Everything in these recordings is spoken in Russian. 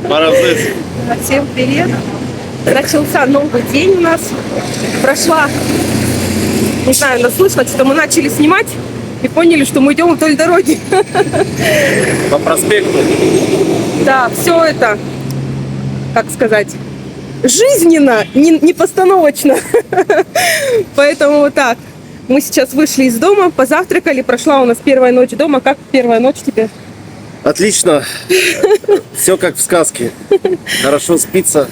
Паразит. Всем привет! Начался новый день у нас. Прошла, не знаю, наслышать, что мы начали снимать и поняли, что мы идем вдоль дороги. По проспекту. Да, все это, как сказать, жизненно, не постановочно. Поэтому вот так. Мы сейчас вышли из дома, позавтракали, прошла у нас первая ночь дома. Как первая ночь тебе? Отлично. Все как в сказке. Хорошо спится.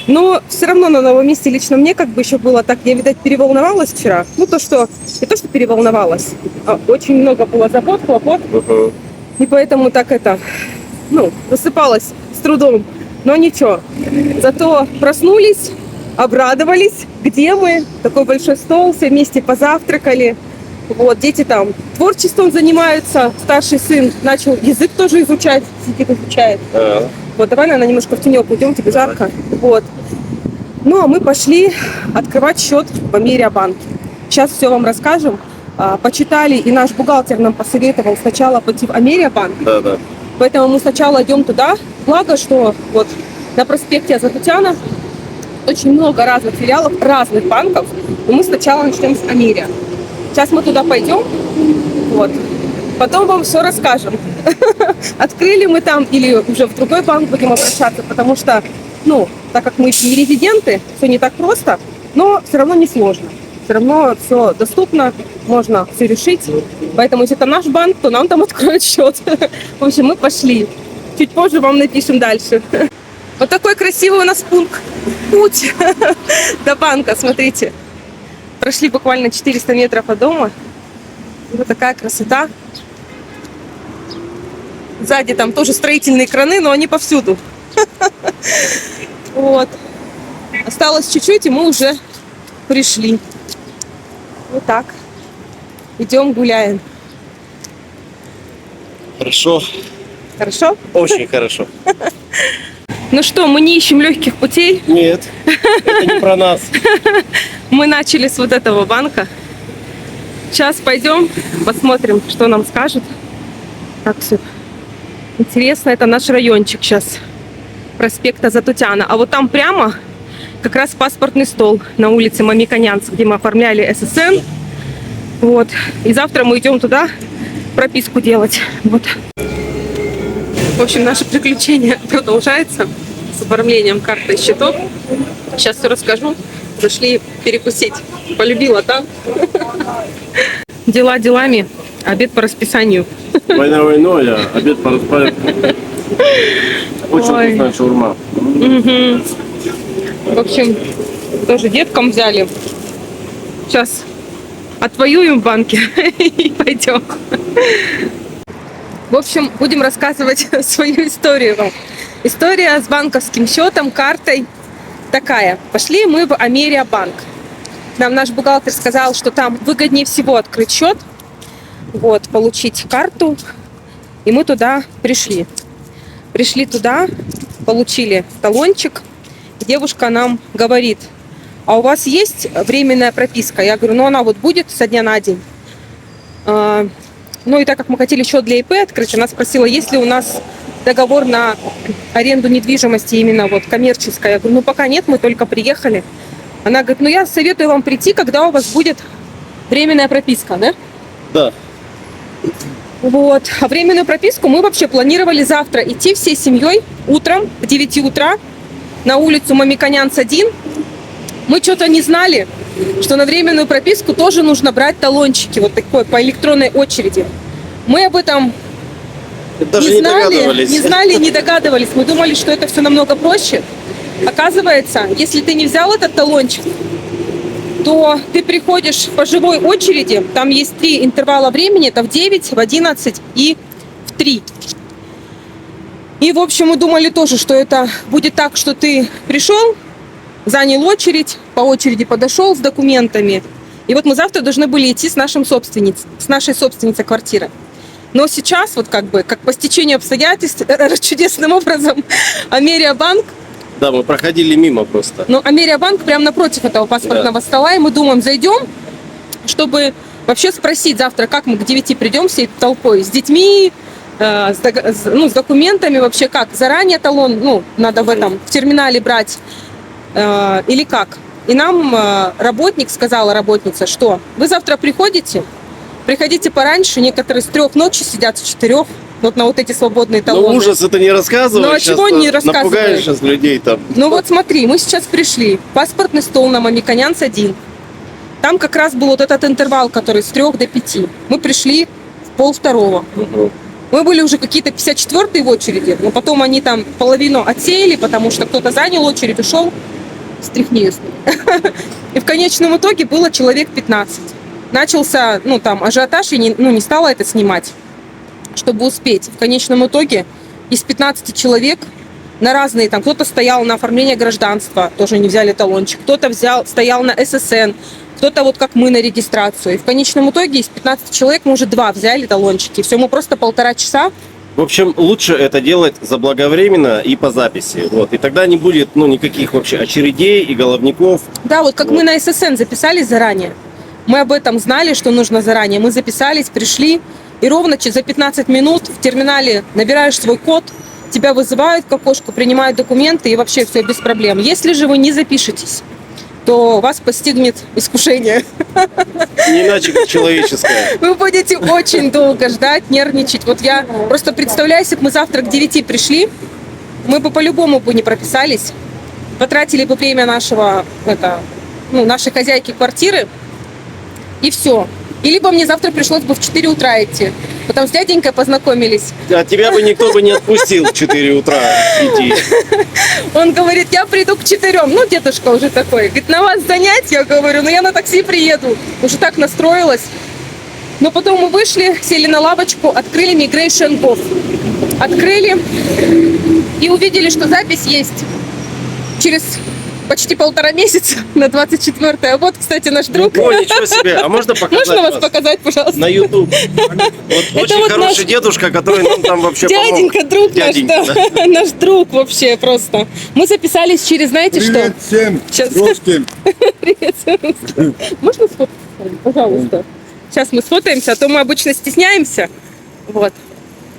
Но все равно на новом месте лично мне как бы еще было так, я, видать, переволновалась вчера. Ну, то, что, не то, что переволновалась, а очень много было забот, хлопот. И поэтому так это, высыпалась с трудом. Но ничего. Зато проснулись, обрадовались, где мы. Такой большой стол, все вместе позавтракали. Вот, дети там творчеством занимаются. Старший сын начал язык тоже изучать, сидит, изучает. Вот, давай, наверное, немножко в тенек уйдем, тебе жарко. Вот. Ну, а мы пошли открывать счет в Америабанке. Сейчас все вам расскажем. Почитали, и наш бухгалтер нам посоветовал сначала пойти в Америабанк. Да. Поэтому мы сначала идем туда. Благо, что вот на проспекте Азатутяна очень много разных филиалов, разных банков. Но мы сначала начнем с Америа. Сейчас мы туда пойдем. Вот. Потом вам все расскажем. Открыли мы там или уже в другой банк будем обращаться, потому что, так как мы не резиденты, все не так просто, но все равно не сложно. Все равно все доступно, можно все решить. Поэтому, если это наш банк, то нам там откроют счет. В общем, мы пошли. Чуть позже вам напишем дальше. Вот такой красивый у нас путь до банка, смотрите. Прошли буквально 400 метров от дома. Вот такая красота. Сзади там тоже строительные краны, но они повсюду. Вот. Осталось чуть-чуть, и мы уже пришли. Вот так. Идем, гуляем. Хорошо. Хорошо? Очень хорошо. Ну что, мы не ищем легких путей. Нет, это не про нас. Мы начали с вот этого банка. Сейчас пойдем, посмотрим, что нам скажут. Так, все интересно, это наш райончик сейчас. Проспект Азатутяна. А вот там прямо как раз паспортный стол на улице Мамиконянцев, где мы оформляли ССН. Вот. И завтра мы идем туда прописку делать. Вот. В общем, наше приключение продолжается с оформлением карты и счетов. Сейчас все расскажу. Зашли перекусить. Полюбила там. Дела делами, обед по расписанию. Война войной, а обед по распорядку. Очень вкусная шаурма. В общем, тоже деткам взяли. Сейчас отвоюем в банке и пойдем. В общем, будем рассказывать свою историю вам. История с банковским счетом, картой такая. Пошли мы в Америабанк. Нам наш бухгалтер сказал, что там выгоднее всего открыть счет, вот, получить карту. И мы туда пришли. Пришли туда, получили талончик. Девушка нам говорит: а у вас есть временная прописка? Я говорю, она вот будет со дня на день. И так как мы хотели счет для ИП открыть, она спросила, есть ли у нас договор на аренду недвижимости именно вот коммерческая. Я говорю, пока нет, мы только приехали. Она говорит, я советую вам прийти, когда у вас будет временная прописка, да? Да. Вот. А временную прописку мы вообще планировали завтра идти всей семьей утром в 9 утра на улицу Мамиконянц 1. Мы что-то не знали, что на временную прописку тоже нужно брать талончики вот такой по электронной очереди. Мы об этом не знали, не догадывались. Мы думали, что это все намного проще. Оказывается, если ты не взял этот талончик, то ты приходишь по живой очереди. Там есть 3 интервала времени. Это в 9, в 11 и в 3. И, в общем, мы думали тоже, что это будет так, что ты пришел, занял очередь, по очереди подошел с документами. И вот мы завтра должны были идти с нашей собственницей квартиры. Но сейчас, вот как по стечению обстоятельств, чудесным образом, Америабанк. Да, мы проходили мимо просто. Америабанк прямо напротив этого паспортного стола, и мы думаем, зайдем, чтобы вообще спросить завтра, как мы к 9 придем всей толпой, с детьми, с документами вообще как? Заранее талон, ну, надо в терминале брать или как? И нам работник сказала, работница, что вы завтра приходите пораньше, некоторые с 3 ночи сидят, с 4, вот на вот эти свободные талоны. Ну ужас это не рассказывай. Ну, а сейчас чего не рассказывай? Напугаешь сейчас людей там. Ну вот смотри, мы сейчас пришли, паспортный стол на Мамиконянц 1. Там как раз был вот этот интервал, который с 3 до 5. Мы пришли в 1:30. Угу. Мы были уже какие-то 54-е в очереди, но потом они там половину отсеяли, потому что кто-то занял очередь, ушел, стряхни. И в конечном итоге было человек 15. Начался, ну, там, ажиотаж, и не стала это снимать, чтобы успеть. В конечном итоге из 15 человек на разные, там, кто-то стоял на оформление гражданства, тоже не взяли талончик, кто-то стоял на ССН, кто-то вот как мы на регистрацию. И в конечном итоге из 15 человек мы уже 2 взяли талончики. Все, мы просто 1,5 часа. В общем, лучше это делать заблаговременно и по записи. Вот. И тогда не будет никаких вообще очередей и головников. Да, вот как Вот. мы на ССН записались заранее. Мы об этом знали, что нужно заранее. Мы записались, пришли, и ровно за 15 минут в терминале набираешь свой код, тебя вызывают к окошку, принимают документы, и вообще все без проблем. Если же вы не запишетесь, то вас постигнет искушение. Не иначе, как человеческое. Вы будете очень долго ждать, нервничать. Вот я просто представляю, если бы мы завтра к 9 пришли, мы бы по-любому бы не прописались, потратили бы время нашей хозяйки квартиры, и все. И либо мне завтра пришлось бы в 4 утра идти. Потом с дяденькой познакомились. А тебя бы никто бы не отпустил в 4 утра идти. Он говорит, я приду к 4. Ну, дедушка уже такой. Говорит, на вас занять? Я говорю, ну я на такси приеду. Уже так настроилась. Но потом мы вышли, сели на лавочку, открыли Migration Gov. Открыли и увидели, что запись есть через почти 1,5 месяца на 24-е. А вот, кстати, наш друг. О, ничего себе. А можно показать Можно вас показать, пожалуйста? на YouTube. Вот очень вот хороший наш дедушка, который нам там вообще Дяденька, помог. друг Дяденька, наш, да. Наш друг вообще просто. Мы записались через, знаете Привет что? всем Сейчас. русским. Привет. Можно сфоткаться? Пожалуйста. Сейчас мы сфотаемся, а то мы обычно стесняемся. Вот.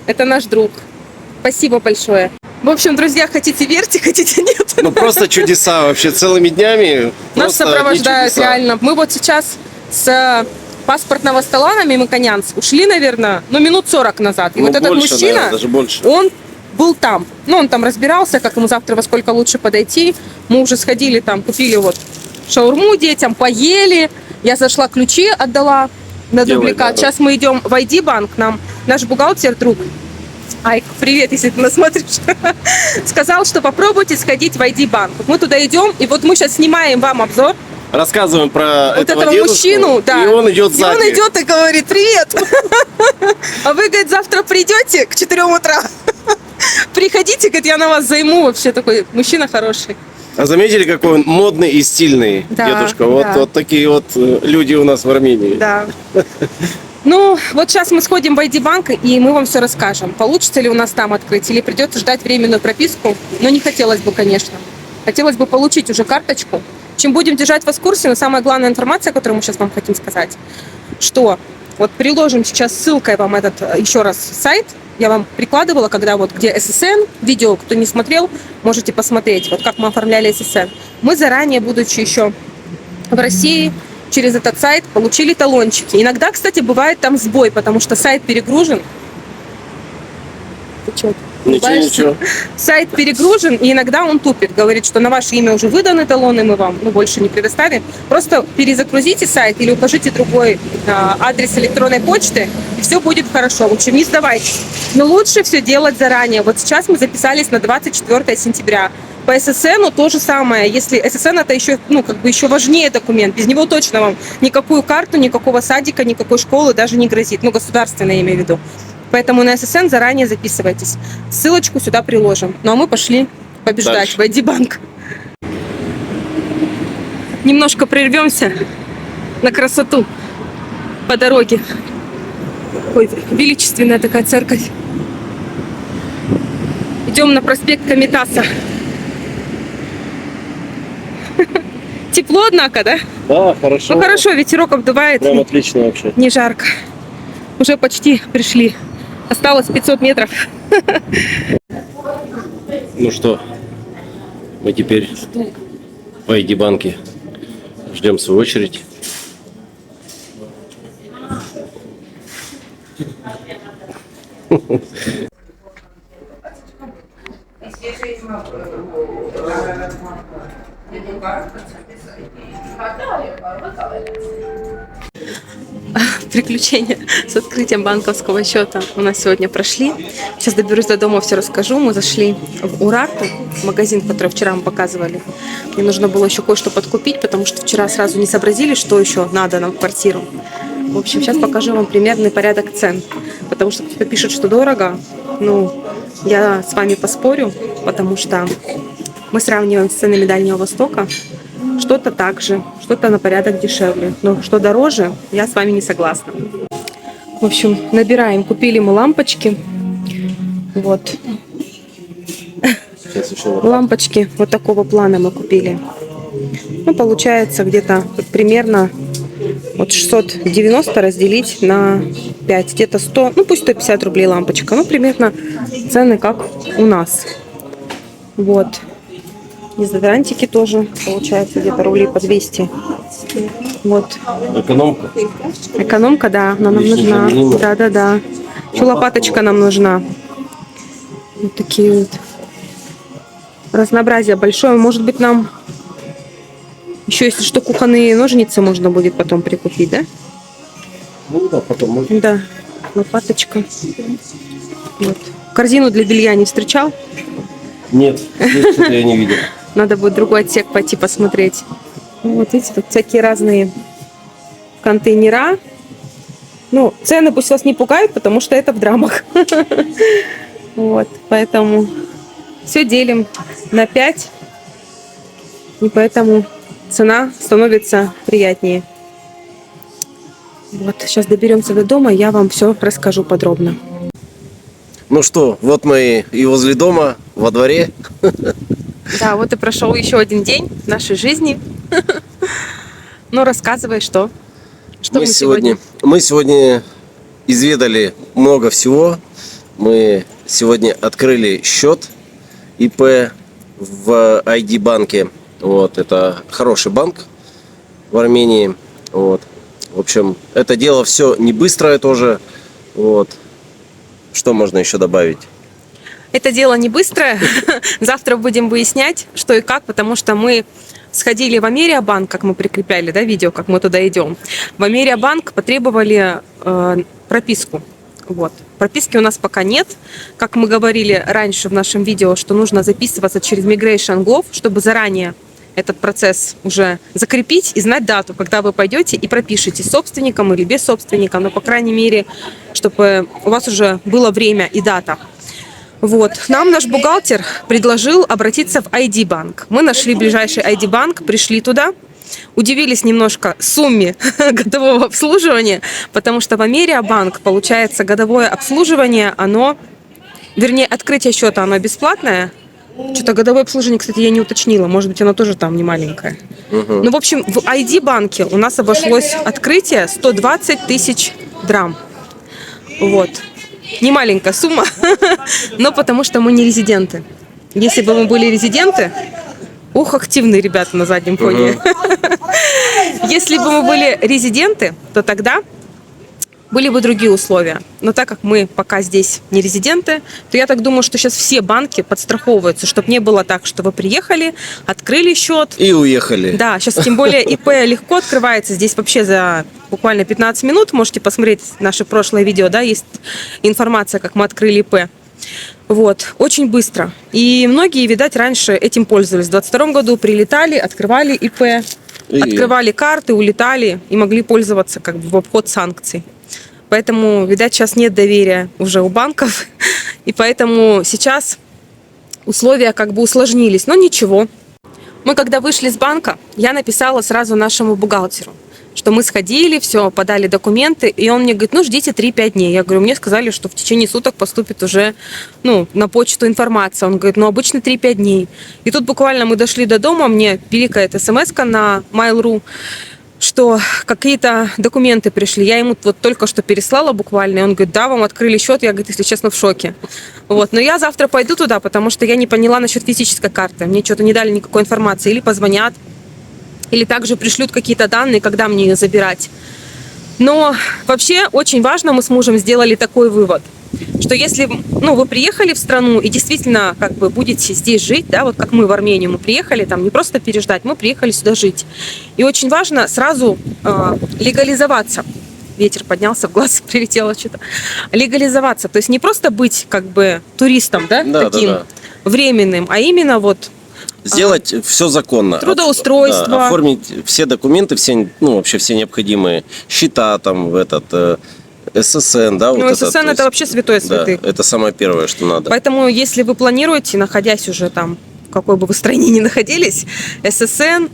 Это наш друг. Спасибо большое. В общем, друзья, хотите верьте, хотите нет. Ну просто чудеса вообще целыми днями. Нас просто сопровождают чудеса. реально. Мы вот сейчас с паспортного стола на Мамиконянц ушли, наверное, минут 40 назад. И Ну, вот этот больше, мужчина, наверное, даже больше. он был там. Ну, он там разбирался, как ему завтра во сколько лучше подойти. Мы уже сходили там, купили вот шаурму детям, поели. Я зашла, ключи отдала на Делай, дубликат. да. Сейчас мы идем в ID-банк. Нам наш бухгалтер, друг, Айк, привет, если ты нас смотришь, сказал, что попробуйте сходить в ID-банк. Мы туда идем, и вот мы сейчас снимаем вам обзор. Рассказываем про Вот этого дедушку, мужчину, да. И он идет И сзади. он идет и говорит, привет. А вы, говорит, завтра придете к 4 утра. Приходите, говорит, я на вас займу. Вообще такой мужчина хороший. А заметили, какой он модный и стильный Да, дедушка? Вот, да. вот такие вот люди у нас в Армении. Да. Ну, вот сейчас мы сходим в ID-банк, и мы вам все расскажем. Получится ли у нас там открыть, или придется ждать временную прописку. Но не хотелось бы, конечно. Хотелось бы получить уже карточку. Чем будем держать вас в курсе, но самая главная информация, которую мы сейчас вам хотим сказать, что вот приложим сейчас ссылкой вам этот еще раз сайт. Я вам прикладывала, когда вот где ССН, видео, кто не смотрел, можете посмотреть, вот как мы оформляли ССН. Мы заранее, будучи еще в России, через этот сайт получили талончики. Иногда, кстати, бывает там сбой, потому что сайт перегружен. Ты чё, улыбаешься? Ничего. Сайт перегружен, и иногда он тупит. Говорит, что на ваше имя уже выданы талоны, мы вам больше не предоставим. Просто перезагрузите сайт или укажите другой адрес электронной почты, и все будет хорошо. В общем, не сдавайтесь. Но лучше все делать заранее. Вот сейчас мы записались на 24 сентября. По ССНу то же самое. Если ССН это еще, еще важнее документ. Без него точно вам никакую карту, никакого садика, никакой школы даже не грозит. Государственное, я имею в виду. Поэтому на ССН заранее записывайтесь. Ссылочку сюда приложим. Ну а мы пошли побеждать Дальше. в ID-банк. Немножко прервемся на красоту по дороге. Ой, величественная такая церковь. Идем на проспект Комитаса. Тепло, однако, да? Да, хорошо. Ну хорошо, ветерок обдувает. Прям отлично вообще. Не жарко. Уже почти пришли Осталось 500 метров. Ну что, мы теперь в ID-банке ждем свою очередь. Приключения с открытием банковского счета у нас сегодня прошли. Сейчас доберусь до дома, все расскажу. Мы зашли в Урарту, магазин, который вчера мы показывали. Мне нужно было еще кое-что подкупить, потому что вчера сразу не сообразили, что еще надо нам в квартиру. В общем, сейчас покажу вам примерный порядок цен, потому что кто-то пишет, что дорого. Ну, я с вами поспорю, потому что мы сравниваем с ценами Дальнего Востока. Что-то так же, что-то на порядок дешевле. Но что дороже, я с вами не согласна. В общем, набираем. Купили мы лампочки. Вот. Лампочки вот такого плана мы купили. Ну, получается где-то примерно вот 690 разделить на 5. Где-то 100, ну пусть 150 рублей лампочка. Ну, примерно цены как у нас. Вот. Дезодорантики тоже, получается, где-то рублей по 200. Вот. Экономка. Экономка, да, она нам нужна. Да. Еще лопаточка нам нужна. Вот такие вот. Разнообразие большое. Может быть, нам еще, если что, кухонные ножницы можно будет потом прикупить, да? Ну да, потом можно. Да, лопаточка. Вот. Корзину для белья не встречал? Нет, здесь что-то я не видел. Надо будет в другой отсек пойти посмотреть. Вот видите, тут всякие разные контейнера. Ну, цены пусть вас не пугают, потому что это в драмах. Вот, поэтому все делим на 5. И поэтому цена становится приятнее. Вот, сейчас доберемся до дома, я вам все расскажу подробно. Ну что, вот мы и возле дома, во дворе. Да, вот и прошел еще один день нашей жизни. Ну, рассказывай, что? Что мы сегодня? Мы сегодня изведали много всего. Мы сегодня открыли счет ИП в ID-банке. Вот, это хороший банк в Армении. Вот. В общем, это дело все не быстрое тоже. Вот. Что можно еще добавить? Это дело не быстрое. Завтра будем выяснять, что и как, потому что мы сходили в Америабанк, как мы прикрепляли, да, видео, как мы туда идем. В Америабанк потребовали прописку. Вот. Прописки у нас пока нет. Как мы говорили раньше в нашем видео, что нужно записываться через Migration Gov, чтобы заранее этот процесс уже закрепить и знать дату, когда вы пойдете и пропишете с собственником или без собственника, но, по крайней мере, чтобы у вас уже было время и дата. Вот. Нам наш бухгалтер предложил обратиться в ID-банк. Мы нашли ближайший ID-банк, пришли туда, удивились немножко сумме годового обслуживания, потому что в Америабанк, получается, годовое обслуживание, вернее, открытие счета, оно бесплатное. Что-то годовое обслуживание, кстати, я не уточнила. Может быть, оно тоже там не маленькое. Ну, в общем, в ID-банке у нас обошлось открытие 120 тысяч драм. Вот. Не маленькая сумма, но потому что мы не резиденты. Если бы мы были резиденты, активные ребята на заднем фоне. Если бы мы были резиденты, то тогда были бы другие условия. Но так как мы пока здесь не резиденты, то я так думаю, что сейчас все банки подстраховываются, чтобы не было так, что вы приехали, открыли счет. И уехали. Да, сейчас тем более ИП легко открывается. Здесь вообще за буквально 15 минут. Можете посмотреть наше прошлое видео, да, есть информация, как мы открыли ИП. Вот, очень быстро. И многие, видать, раньше этим пользовались. В 2022 году прилетали, открывали ИП, открывали карты, улетали и могли пользоваться как бы в обход санкций. Поэтому, видать, сейчас нет доверия уже у банков. И поэтому сейчас условия как бы усложнились. Но ничего. Мы когда вышли с банка, я написала сразу нашему бухгалтеру, что мы сходили, все, подали документы. И он мне говорит, ну, ждите 3-5 дней. Я говорю, мне сказали, что в течение суток поступит уже, на почту информация. Он говорит, обычно 3-5 дней. И тут буквально мы дошли до дома, мне пиликает смс-ка на Mail.ru, что какие-то документы пришли. Я ему вот только что переслала буквально, и он говорит, да, вам открыли счет. Я, говорит, если честно, в шоке. Вот. Но я завтра пойду туда, потому что я не поняла насчет физической карты. Мне что-то не дали никакой информации. Или позвонят, или также пришлют какие-то данные, когда мне ее забирать. Но вообще очень важно, мы с мужем сделали такой вывод, что если вы приехали в страну и действительно как бы будете здесь жить, да, вот как мы в Армению, мы приехали там не просто переждать, мы приехали сюда жить. И очень важно сразу легализоваться. Ветер поднялся, в глаз прилетело что-то. Легализоваться, то есть не просто быть как бы туристом, да, таким временным, а именно вот сделать все законно. Трудоустройство. Да, оформить все документы, все, вообще все необходимые счета, там, ССН, да? ССН это вообще святое святых. Да, это самое первое, что надо. Поэтому, если вы планируете, находясь уже там, в какой бы вы стране ни находились, ССН,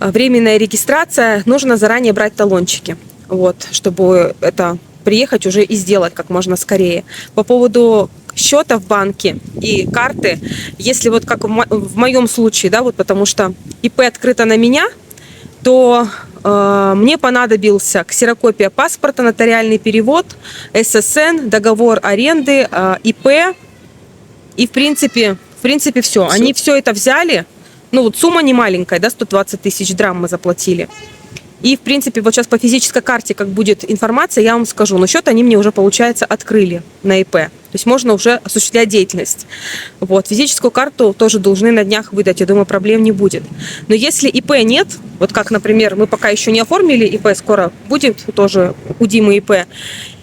временная регистрация, нужно заранее брать талончики, вот, чтобы это приехать уже и сделать как можно скорее. По поводу счета в банке и карты, если вот как в моем случае, да, вот потому что ИП открыто на меня, то мне понадобился ксерокопия паспорта, нотариальный перевод, ССН, договор аренды, ИП и в принципе все. Они все это взяли, сумма не маленькая, да, 120 тысяч драм мы заплатили. И, в принципе, вот сейчас по физической карте, как будет информация, я вам скажу. Но счет они мне уже, получается, открыли на ИП. То есть можно уже осуществлять деятельность. Вот. Физическую карту тоже должны на днях выдать. Я думаю, проблем не будет. Но если ИП нет, вот как, например, мы пока еще не оформили ИП, скоро будет тоже у Димы ИП,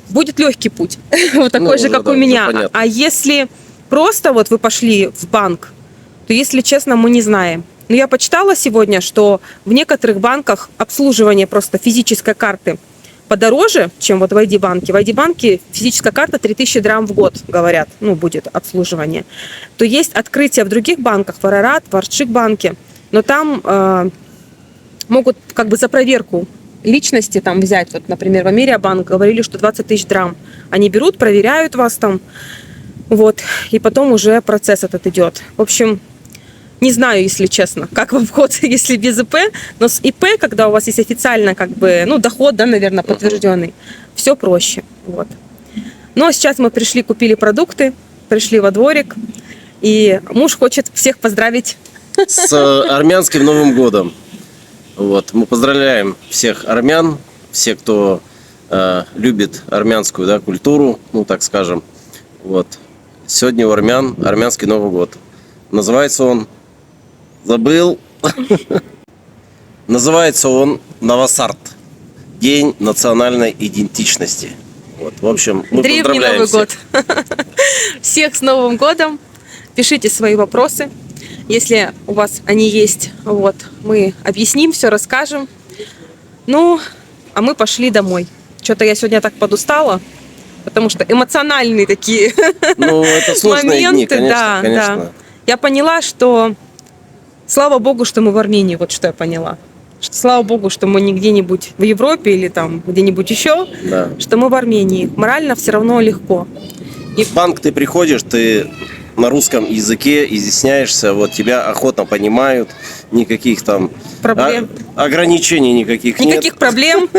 будет легкий путь. Вот такой же, как у меня. А если просто вот вы пошли в банк, то, если честно, мы не знаем. Но я почитала сегодня, что в некоторых банках обслуживание просто физической карты подороже, чем вот в ID-банке. В ID-банке физическая карта 3000 драм в год, говорят, будет обслуживание. То есть открытие в других банках, в Арарат, в Артшик-банке, но там могут как бы за проверку личности там взять. Вот, например, в Америабанк говорили, что 20 тысяч драм. Они берут, проверяют вас там, вот, и потом уже процесс этот идет. В общем, не знаю, если честно, как вам вход, если без ИП, но с ИП, когда у вас есть официально как бы, доход, да, наверное, подтвержденный, все проще, вот. Ну, а сейчас мы пришли, купили продукты, пришли во дворик, и муж хочет всех поздравить с армянским Новым годом. Вот, мы поздравляем всех армян, всех, кто любит армянскую, да, культуру, так скажем. Вот. Сегодня у армян армянский Новый год. Называется он, забыл, называется он Навасарт, День национальной идентичности. Вот, в общем, мы древний поздравляем Новый всех. год. Всех с Новым годом. Пишите свои вопросы, если у вас они есть. Вот, мы объясним, все расскажем. А мы пошли домой. Что-то я сегодня так подустала, потому что эмоциональные такие это сложные моменты. Дни, конечно, конечно. Да. Я поняла, что слава богу, что мы в Армении, вот что я поняла. Что, слава богу, что мы не где-нибудь в Европе или там где-нибудь еще, Да. что мы в Армении. Морально все равно легко. И в банк ты приходишь, ты на русском языке изъясняешься, вот тебя охотно понимают, никаких там Проблем. Ограничений никаких нет. Никаких проблем.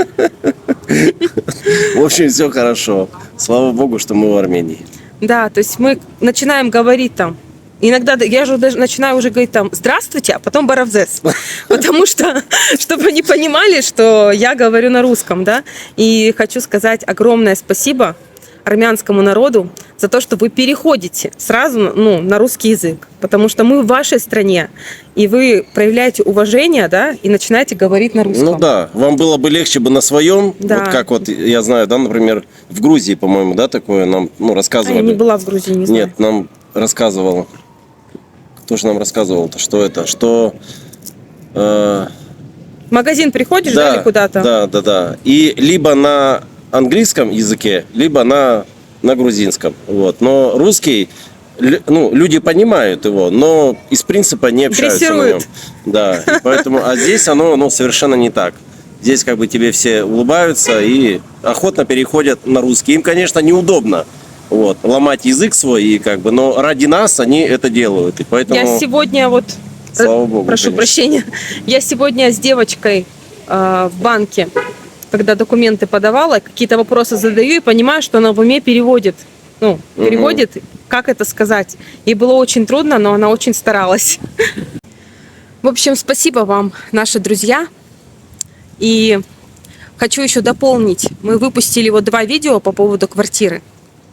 В общем, все хорошо. Слава богу, что мы в Армении. Да, то есть мы начинаем говорить там. Иногда я же даже начинаю уже говорить там «здравствуйте», а потом «баравзес». Потому что, чтобы они понимали, что я говорю на русском, да. И хочу сказать огромное спасибо армянскому народу за то, что вы переходите сразу на русский язык. Потому что мы в вашей стране, и вы проявляете уважение, да, и начинаете говорить на русском. Ну да, вам было бы легче бы на своем, Да. вот как вот я знаю, да, например, в Грузии, по-моему, да, такое нам рассказывали. Я не была в Грузии, не знаю. Нет, нам рассказывал. Кто же нам рассказывал-то, что это? Что... В магазин приходишь, да, или куда-то? Да. И либо на английском языке, либо на грузинском. Вот. Но русский, люди понимают его, но из принципа не общаются на нем. Да, и поэтому, а здесь оно совершенно не так. Здесь как бы тебе все улыбаются и охотно переходят на русский. Им, конечно, неудобно ломать язык свой, и но ради нас они это делают. И поэтому... Я сегодня Слава богу, прошу конечно. прощения, я сегодня с девочкой в банке, когда документы подавала, какие-то вопросы задаю и понимаю, что она в уме переводит. Ну, переводит, как это сказать. Ей было очень трудно, но она очень старалась. В общем, спасибо вам, наши друзья. И хочу еще дополнить. Мы выпустили вот 2 видео по поводу квартиры.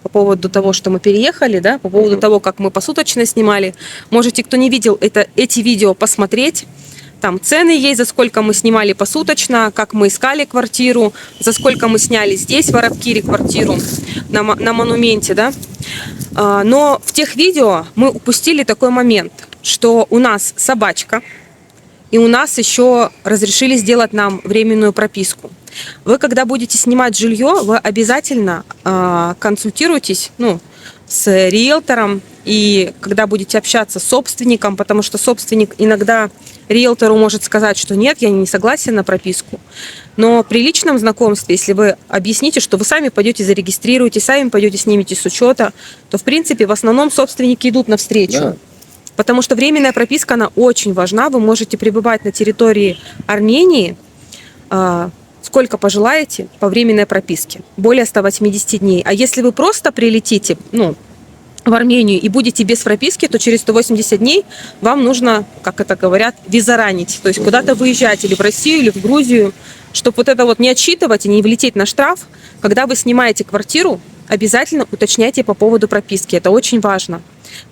По поводу того, что мы переехали, да, по поводу того, как мы посуточно снимали. Можете, кто не видел эти видео, посмотреть. Там цены есть, за сколько мы снимали посуточно, как мы искали квартиру, за сколько мы сняли здесь, в Арабкире, квартиру на монументе, да. Но в тех видео мы упустили такой момент, что у нас собачка, и у нас еще разрешили сделать нам временную прописку. Вы, когда будете снимать жилье, вы обязательно консультируйтесь, ну, с риэлтором, и когда будете общаться с собственником, потому что собственник иногда риэлтору может сказать, что нет, я не согласен на прописку. Но при личном знакомстве, если вы объясните, что вы сами пойдете зарегистрируете, сами пойдете снимете с учета, то в принципе в основном собственники идут навстречу. Да. Потому что временная прописка, она очень важна. Вы можете пребывать на территории Армении сколько пожелаете по временной прописке. Более 180 дней. А если вы просто прилетите, ну, в Армению и будете без прописки, то через 180 дней вам нужно, как это говорят, визаранить. То есть куда-то выезжать или в Россию, или в Грузию, чтобы вот это вот не отсчитывать и не влететь на штраф. Когда вы снимаете квартиру, обязательно уточняйте по поводу прописки. Это очень важно.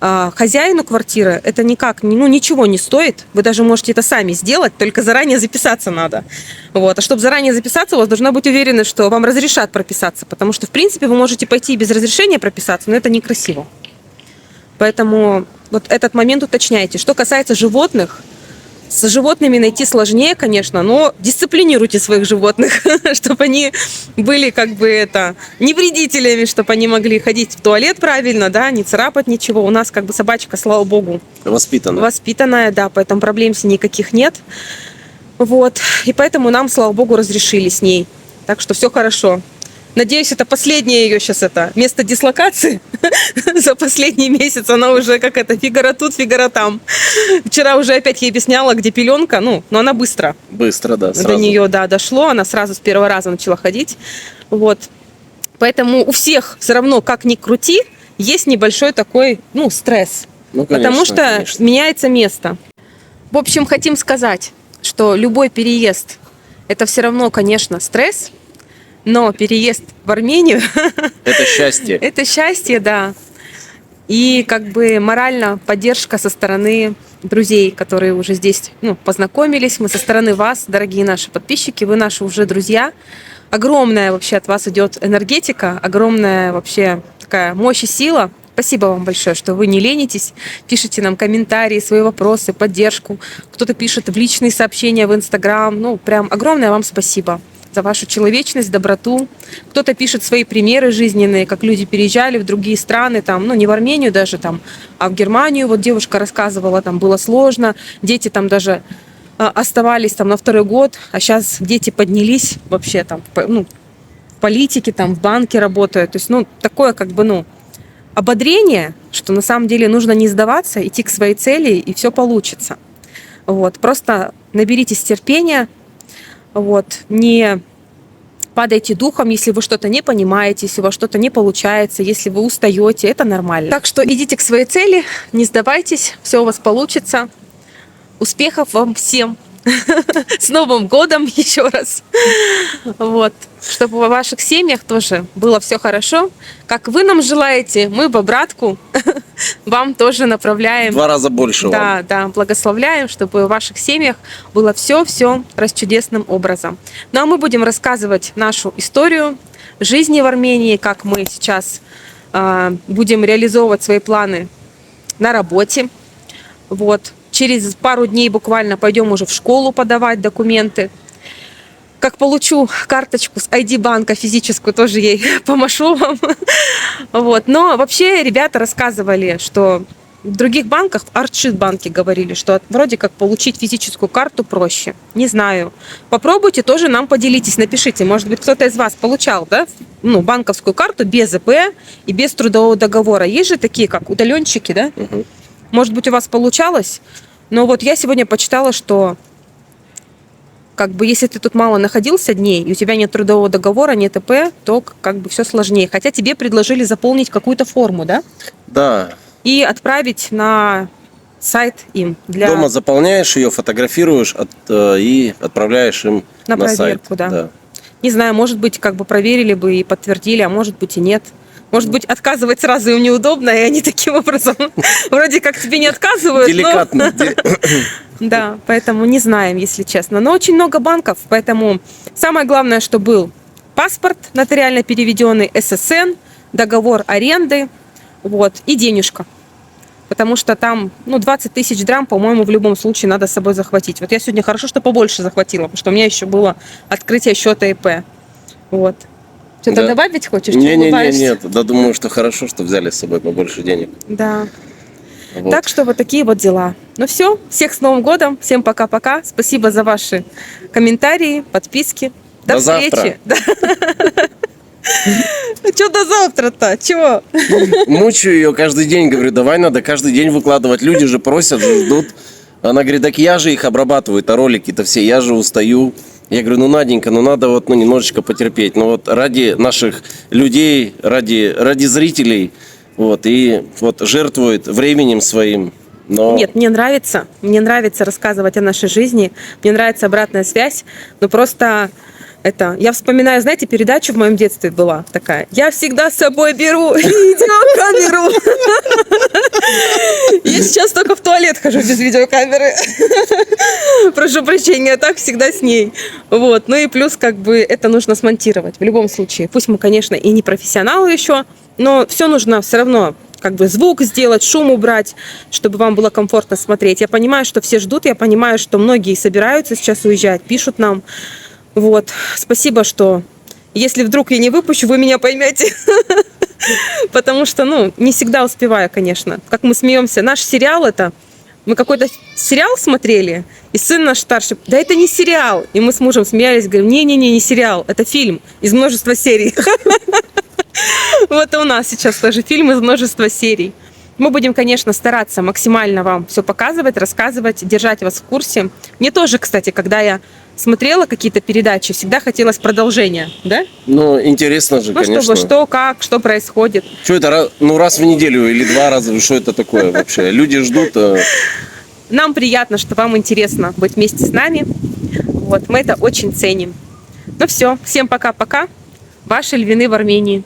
Хозяину квартиры это никак, ну, ничего не стоит. Вы даже можете это сами сделать, только заранее записаться надо. Вот. А чтобы заранее записаться, у вас должна быть уверенность, что вам разрешат прописаться. Потому что, в принципе, вы можете пойти без разрешения прописаться, но это некрасиво. Поэтому вот этот момент уточняйте. Что касается животных, с животными найти сложнее, конечно, но дисциплинируйте своих животных, чтобы они были как бы это не вредителями, чтобы они могли ходить в туалет правильно, да, не царапать ничего. У нас как бы собачка, слава богу, воспитанная, да, поэтому проблем с ней никаких нет. Вот. И поэтому нам, слава богу, разрешили с ней. Так что все хорошо. Надеюсь, это последнее ее сейчас это место дислокации за последний месяц. Она уже как это, фигара тут, фигара там. Вчера уже опять ей объясняла, где пеленка. Ну, но она быстро. Быстро, да, сразу. До нее, да, дошло. Она сразу с первого раза начала ходить. Вот. Поэтому у всех все равно, как ни крути, есть небольшой такой, ну, стресс. Ну, конечно, потому что меняется место. В общем, хотим сказать, что любой переезд – это все равно, конечно, стресс. Но переезд в Армению – это счастье. Это счастье, да. И как бы моральная поддержка со стороны друзей, которые уже здесь, ну, познакомились. Мы со стороны вас, дорогие наши подписчики, вы наши уже друзья. Огромная вообще от вас идет энергетика, огромная вообще такая мощь и сила. Спасибо вам большое, что вы не ленитесь, пишите нам комментарии, свои вопросы, поддержку. Кто-то пишет в личные сообщения в Инстаграм. Ну, прям огромное вам спасибо за вашу человечность, доброту. Кто-то пишет свои примеры жизненные, как люди переезжали в другие страны, там, ну, не в Армению даже, там, а в Германию. Вот девушка рассказывала, там было сложно, дети там даже оставались там на 2-й год, а сейчас дети поднялись вообще там, ну, в политике, там, в банке работают. То есть, ну, такое как бы, ну, ободрение, что на самом деле нужно не сдаваться, идти к своей цели, и все получится. Вот. Просто наберитесь терпения, вот. Не падайте духом, если вы что-то не понимаете, если у вас что-то не получается, если вы устаете, это нормально. Так что идите к своей цели, не сдавайтесь, все у вас получится. Успехов вам всем! С Новым годом еще раз. Вот. Чтобы в ваших семьях тоже было все хорошо. Как вы нам желаете, мы в обратку вам тоже направляем. 2 раза больше. Да, вам. да, благословляем, чтобы в ваших семьях было все расчудесным образом. Ну а мы будем рассказывать нашу историю жизни в Армении, как мы сейчас будем реализовывать свои планы на работе. Вот. Через пару дней буквально пойдем уже в школу подавать документы. Как получу карточку с ID-банка физическую, тоже ей помашу вам. Вот. Но вообще ребята рассказывали, что в других банках, в Артшит-банке говорили, что вроде как получить физическую карту проще. Не знаю. Попробуйте, тоже нам поделитесь, напишите. Может быть, кто-то из вас получал, да, ну, банковскую карту без ИП и без трудового договора. Есть же такие, как удаленщики, да? Может быть, у вас получалось? Но вот я сегодня почитала, что как бы, если ты тут мало находился дней, и у тебя нет трудового договора, нет ИП, то как бы все сложнее. Хотя тебе предложили заполнить какую-то форму, да? Да. И отправить на сайт им для... Дома заполняешь ее, фотографируешь и отправляешь им На на сайт. проверку, да. Не знаю, может быть, как бы проверили бы и подтвердили, а может быть и нет. Может быть, отказывать сразу им неудобно, и они таким образом вроде как тебе не отказывают. Деликатно. Да, поэтому не знаем, если честно. Но очень много банков, поэтому самое главное, что был паспорт нотариально переведенный, ССН, договор аренды, вот, и денежка. Потому что там, 20 тысяч драм, по-моему, в любом случае надо с собой захватить. Вот я сегодня хорошо, что побольше захватила, потому что у меня еще было открытие счета ИП. Вот. Что-то Да. добавить хочешь? Нет. Да, думаю, что хорошо, что взяли с собой побольше денег. Да. Вот. Так что вот такие вот дела. Ну все, всех с Новым годом, всем пока-пока. Спасибо за ваши комментарии, подписки. До встречи. Что до завтра-то? Чего? Мучаю ее каждый день, говорю, давай надо каждый день выкладывать. Люди же просят, ждут. Она говорит, так я же их обрабатываю, а ролики-то все, я же устаю. Я говорю, Наденька, надо немножечко потерпеть. Ради наших людей, ради зрителей, и жертвует временем своим. Но... Нет, мне нравится рассказывать о нашей жизни, мне нравится обратная связь, но просто я вспоминаю, знаете, передача в моем детстве была такая. Я всегда с собой беру видеокамеру. Я сейчас только в туалет хожу без видеокамеры. Прошу прощения, так всегда с ней. Вот. Ну и плюс, это нужно смонтировать в любом случае. Пусть мы, конечно, и не профессионалы еще, но все нужно все равно звук сделать, шум убрать, чтобы вам было комфортно смотреть. Я понимаю, что все ждут, я понимаю, что многие собираются сейчас уезжать, пишут нам. Вот. Спасибо, что если вдруг я не выпущу, вы меня поймете. Потому что, не всегда успеваю, конечно. Как мы смеемся. Наш сериал мы какой-то сериал смотрели, и сын наш старший, да это не сериал. И мы с мужем смеялись, говорим, не сериал, это фильм из множества серий. Вот и у нас сейчас тоже фильм из множества серий. Мы будем, конечно, стараться максимально вам все показывать, рассказывать, держать вас в курсе. Мне тоже, кстати, когда я смотрела какие-то передачи, всегда хотелось продолжения, да? Интересно же, конечно. Чтобы что, как, что происходит. Что это, раз в неделю или 2 раза, что это такое вообще? Люди ждут. Нам приятно, что вам интересно быть вместе с нами. Вот, мы это очень ценим. Ну все, всем пока-пока. Ваши львины в Армении.